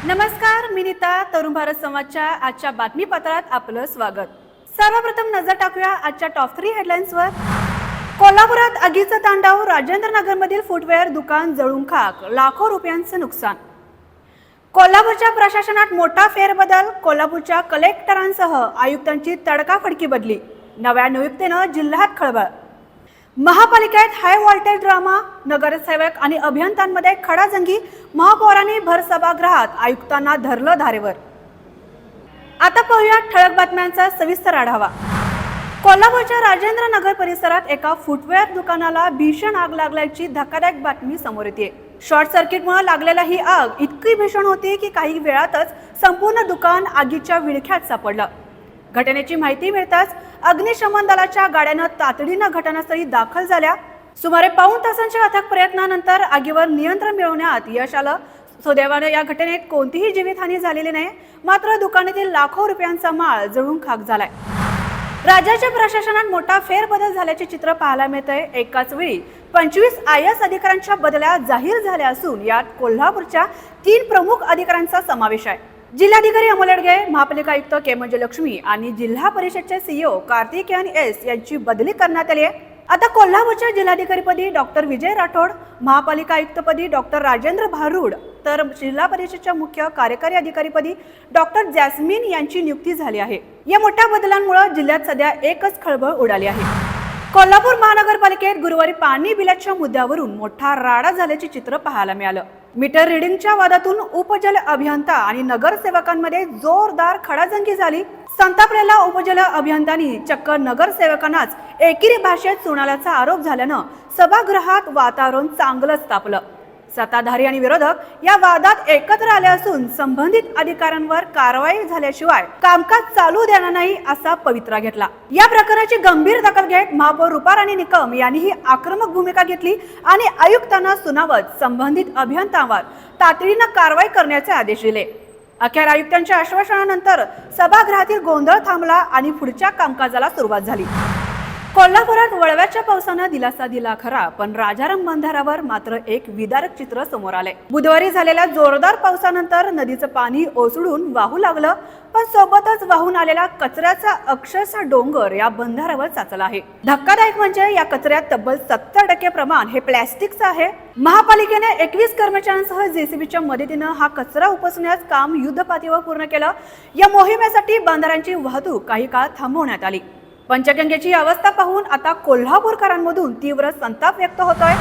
नमस्कार, मी नीता. तरुण भारत संवादच्या आजच्या बातमीपत्रात आपलं स्वागत. सर्वप्रथम नजर टाकूया आजच्या टॉप 3 हेडलाईन्सवर. कोल्हापुरात आगीचा तांडव, राजेंद्र नगरमधील फुटवेअर दुकान जळून खाक, लाखो रुपयांचं नुकसान. कोल्हापूरच्या प्रशासनात मोठा फेरबदल, कोल्हापूरच्या कलेक्टरांसह आयुक्तांची तडकाफडकी बदली, नव्या नियुक्तीनं जिल्ह्यात खळबळ. महापालिकेत हाय व्होल्टेज ड्रामा, नगरसेवक आणि अभियंत्यांमध्ये खडाजंगी, महापौरांनी भर सभागृहात आयुक्तांना धरलं धारेवर. आता पाहूया ठळक बातम्यांचा सविस्तर आढावा. कोल्हापूरच्या राजेंद्र नगर परिसरात एका फुटवेअर दुकानाला भीषण आग लागल्याची धक्कादायक बातमी समोर येते. शॉर्ट सर्किटमुळे लागलेली ही आग इतकी भीषण होती की काही वेळातच संपूर्ण दुकान आगीच्या विळख्यात सापडलं. घटनेची माहिती मिळताच अग्निशमन दलाच्या गाड्यानं तातडीनं घटनास्थळी दाखल झाल्या. सुमारे पाऊण तासांच्या अथक प्रयत्नानंतर आगीवर नियंत्रण मिळवण्यात यश आलं. सुदैवाने या घटनेत कोणतीही जीवितहानी झालेली नाही, मात्र दुकानातील लाखो रुपयांचा माल जळून खाक झालाय. राज्याच्या प्रशासनात मोठा फेरबदल झाल्याचे चित्र पाहायला मिळतंय. एकाच वेळी 25 IAS अधिकाऱ्यांच्या बदल्या जाहीर झाल्या असून यात कोल्हापूरच्या 3 प्रमुख अधिकाऱ्यांचा समावेश आहे. जिल्हाधिकारी अमोल येडगे, महापालिका आयुक्त के मंजुलक्ष्मी आणि जिल्हा परिषदचे CEO कार्तिकेयन S यांची बदली करण्यात आली आहे. आता कोल्हापूरच्या जिल्हाधिकारीपदी डॉक्टर विजय राठोड, महापालिका आयुक्तपदी डॉक्टर राजेंद्र भारूड, तर जिल्हा परिषदच्या मुख्य कार्यकारी अधिकारीपदी डॉक्टर जॅस्मिन यांची नियुक्ती झाली आहे. या मोठ्या बदलांमुळे जिल्ह्यात सध्या एकच खळबळ उडाली आहे. कोल्हापूर महानगरपालिकेत गुरुवारी पाणी बिलाच्या मुद्द्यावरून मोठा राडा झाल्याचे चित्र पाहायला मिळालं. मीटर रिडिंगच्या वादातून उपजल अभियंता आणि नगरसेवकांमध्ये जोरदार खडाजंगी झाली. संतापलेल्या उपजल अभियंत्यांनी चक्क नगरसेवकांनाच एकेरी भाषेत सुनाल्याचा आरोप झाल्यानं सभागृहात वातावरण चांगलंच तापलं. सत्ताधारी आणि विरोधक या वादात एकत्र आले असून संबंधित अधिकाऱ्यांवर कारवाई झाल्याशिवाय कामकाज चालू देणार नाही असा पवित्रा घेतला. या प्रकरणाची गंभीर दखल घेत महापौर रुपाराणी निकम यांनीही आक्रमक भूमिका घेतली आणि आयुक्तांना सुनावत संबंधित अभियंत्यांवर तातडीनं कारवाई करण्याचे आदेश दिले. अखेर आयुक्तांच्या आश्वासनानंतर सभागृहातील गोंधळ थांबला आणि पुढच्या कामकाजाला सुरुवात झाली. कोल्हापुरात वळव्याच्या पावसानं दिलासा दिला खरा, पण राजाराम बंधाऱ्यावर मात्र एक विदारक चित्र समोर आले. बुधवारी झालेल्या जोरदार पावसानंतर नदीचं पाणी ओसडून वाहू लागलं, पण सोबतच वाहून आलेला कचऱ्याचा अक्षरशः डोंगर या बंधाऱ्यावर साचला आहे. धक्कादायक म्हणजे या कचऱ्यात तब्बल 70% प्रमाण हे प्लॅस्टिकचं आहे. महापालिकेने 21 कर्मचाऱ्यांसह JCBच्या मदतीनं हा कचरा उपसण्याचं काम युद्धपातळीवर पूर्ण केलं. या मोहिमेसाठी बंधाऱ्यांची वाहतूक काही काळ थांबवण्यात आली. पंचगंगेची अवस्था पाहून आता कोल्हापूरकरांमधून तीव्र संताप व्यक्त होतोय.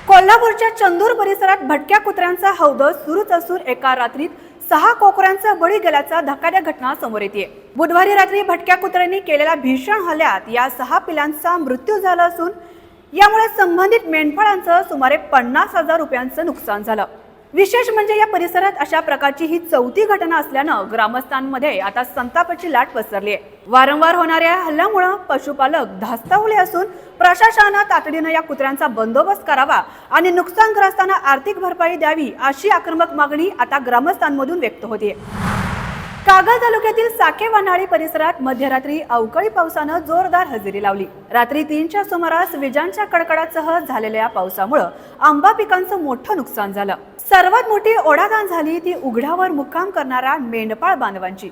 कोल्हापूरच्या चंदूर परिसरात भटक्या कुत्र्यांचा हौद सुरूच असून एका रात्रीत 6 कोकरांचा बळी गेल्याचा धक्कादायक घटना समोर येते. बुधवारी रात्री भटक्या कुत्र्यांनी केलेल्या भीषण हल्ल्यात या 6 पिलांचा मृत्यू झाला असून यामुळे संबंधित मेंढपाळांचं सुमारे 50,000 रुपयांचं नुकसान झालं. विशेष म्हणजे या परिसरात अशा प्रकारची ही 4थी घटना असल्यानं ग्रामस्थांमध्ये आता संतापाची लाट पसरली आहे. वारंवार होणाऱ्या हल्ल्यामुळे पशुपालक धास्तावले असून प्रशासनानं तातडीनं या कुत्र्यांचा बंदोबस्त करावा आणि नुकसानग्रस्तांना आर्थिक भरपाई द्यावी अशी आक्रमक मागणी आता ग्रामस्थांमधून व्यक्त होते. कागल तालुक्यातील साकेवानाळी परिसरात मध्यरात्री अवकाळी पावसानं जोरदार हजेरी लावली. रात्री 3च्या सुमारास विजांच्या कडकडासह झालेल्या पावसामुळे आंबा पिकांचं मोठं नुकसान झालं. सर्वात मोठी ओढाताण झाली ती उघड्यावर मुक्काम करणाऱ्या मेंढपाळ बांधवांची.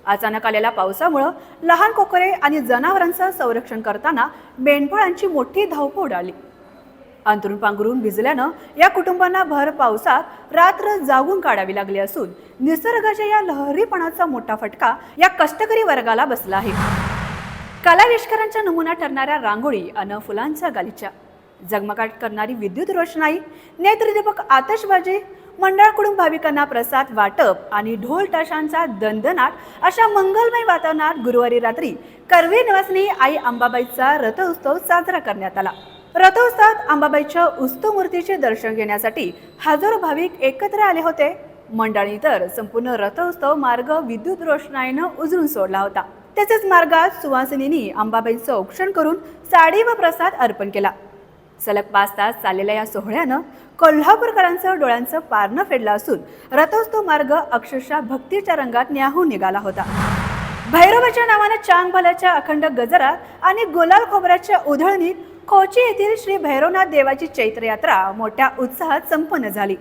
अचानक आलेल्या पावसामुळे लहान कोकरे आणि जनावरांचं संरक्षण करताना मेंढपाळांची मोठी धावपळ उडाली. अंतरून पांघरून भिजल्यानं या कुटुंबांना भर पावसात रात्र जागून काढावी लागली असून निसर्गाच्या या लहरीपणाचा मोठा फटका या कष्टकरी वर्गाला बसला आहे. कलाविष्कारांचा नमुना ठरणाऱ्या रांगोळी अन फुलांच्या गालीच्या, जगमगाट करणारी विद्युत रोषणाई, नेत्रदीपक आतषबाजी, मंडळाकडून भाविकांना प्रसाद वाटप आणि ढोल ताशांचा दणदणाट अशा मंगलमय वातावरणात गुरुवारी रात्री कर्वे निवासनी आई अंबाबाईचा रथोत्सव साजरा करण्यात आला. रथोत्सवात अंबाबाईच्या उत्सव मूर्तीचे दर्शन घेण्यासाठी हजारो भाविक एकत्र आले होते. मंडळाने तर संपूर्ण रथोत्सव मार्ग विद्युत रोषणाईनं उजळून सोडला होता. तसेच मार्गात सुवासिनींनी अंबाबाईचं औक्षण करून साडी व प्रसाद अर्पण केला. सलग 5 तास चाललेल्या या सोहळ्यानं कोल्हापूरकरांचं डोळ्यांचं पारणं फेडलं असून रथोत्सव मार्ग अक्षरशः भक्तीच्या रंगात न्याहून निघाला होता. भैरवाच्या नावाने चांगभल्याच्या अखंड गजरात आणि गुलाल खोबऱ्याच्या उधळणीत कोची येथील श्री भैरवनाथ देवाची चैत्र यात्रा मोठ्या उत्साहात संपन्न झाली.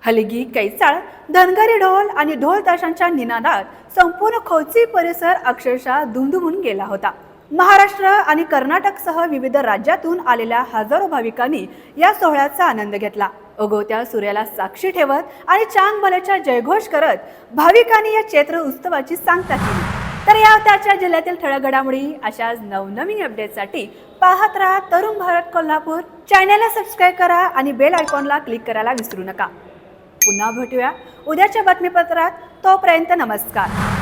हलगी कैचाळ, धनगरी ढोल आणि ढोल ताशांच्या निनादात संपूर्ण खोची परिसर अक्षरशः दुमदुमून गेला होता. महाराष्ट्र आणि कर्नाटकसह विविध राज्यातून आलेल्या हजारो भाविकांनी या सोहळ्याचा आनंद घेतला. उगवत्या सूर्याला साक्षी ठेवत आणि चांगभल्याचा जयघोष करत भाविकांनी या चैत्र उत्सवाची सांगता केली. तर या त्याच्या जिल्ह्यातील ठळक घडामोडी अशाच नवनवीन अपडेटसाठी पाहत राहा तरुण भारत कोल्हापूर. चॅनलला सबस्क्राईब करा आणि बेल आयकॉनला क्लिक करायला विसरू नका. पुन्हा भेटूया उद्याच्या बातमीपत्रात. तोपर्यंत नमस्कार.